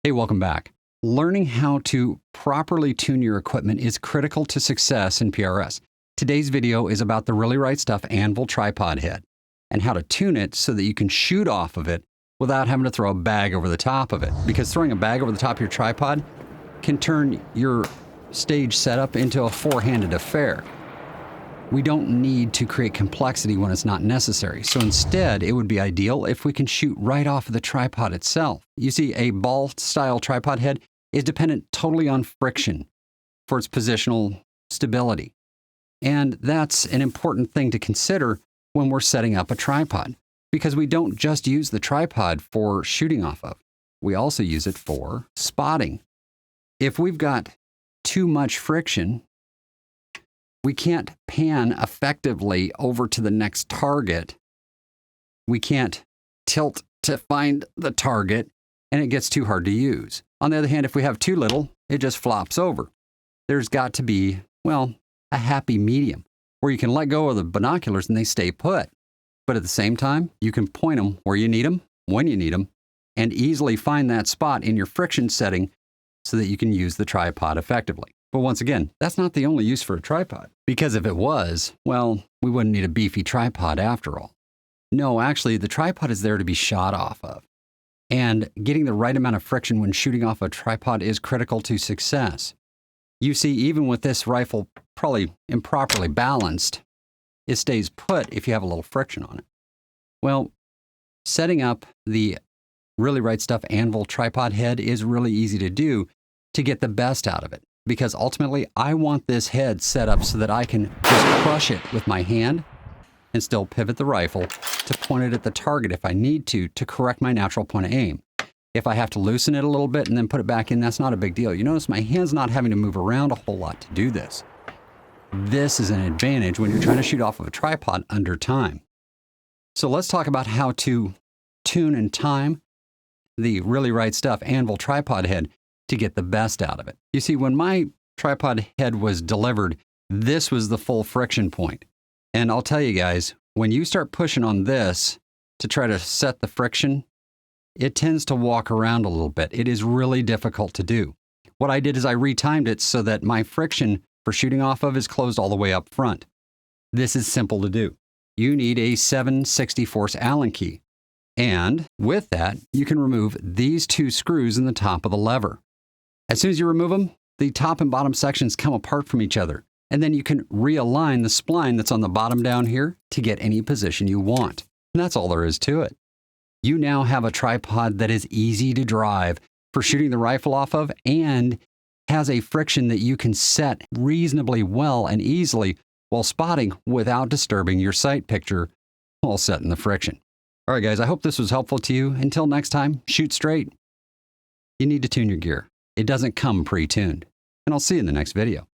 Hey, welcome back. Learning how to properly tune your equipment is critical to success in PRS. Today's video is about the Really Right Stuff Anvil tripod head and how to tune it so that you can shoot off of it without having to throw a bag over the top of it. Because throwing a bag over the top of your tripod can turn your stage setup into a four-handed affair. We don't need to create complexity when it's not necessary. So instead, it would be ideal if we can shoot right off of the tripod itself. You see, a ball-style tripod head is dependent totally on friction for its positional stability. And that's an important thing to consider when we're setting up a tripod, because we don't just use the tripod for shooting off of. We also use it for spotting. If we've got too much friction, we can't pan effectively over to the next target. We can't tilt to find the target, and it gets too hard to use. On the other hand, if we have too little, it just flops over. There's got to be, well, a happy medium where you can let go of the binoculars and they stay put. But at the same time, you can point them where you need them, when you need them, and easily find that spot in your friction setting so that you can use the tripod effectively. But once again, that's not the only use for a tripod. Because if it was, well, we wouldn't need a beefy tripod after all. No, actually, the tripod is there to be shot off of. And getting the right amount of friction when shooting off a tripod is critical to success. You see, even with this rifle probably improperly balanced, it stays put if you have a little friction on it. Well, setting up the Really Right Stuff Anvil tripod head is really easy to do to get the best out of it. Because ultimately, I want this head set up so that I can just crush it with my hand and still pivot the rifle to point it at the target if I need to correct my natural point of aim. If I have to loosen it a little bit and then put it back in, that's not a big deal. You notice my hand's not having to move around a whole lot to do this. This is an advantage when you're trying to shoot off of a tripod under time. So let's talk about how to tune and time the Really Right Stuff Anvil tripod head to get the best out of it. You see, when my tripod head was delivered, this was the full friction point. And I'll tell you guys, when you start pushing on this to try to set the friction, it tends to walk around a little bit. It is really difficult to do. What I did is I retimed it so that my friction for shooting off of is closed all the way up front. This is simple to do. You need a 7/64 Allen key. And with that, you can remove these two screws in the top of the lever. As soon as you remove them, the top and bottom sections come apart from each other. And then you can realign the spline that's on the bottom down here to get any position you want. And that's all there is to it. You now have a tripod that is easy to drive for shooting the rifle off of and has a friction that you can set reasonably well and easily while spotting without disturbing your sight picture while setting the friction. All right, guys, I hope this was helpful to you. Until next time, shoot straight. You need to tune your gear. It doesn't come pre-tuned. And I'll see you in the next video.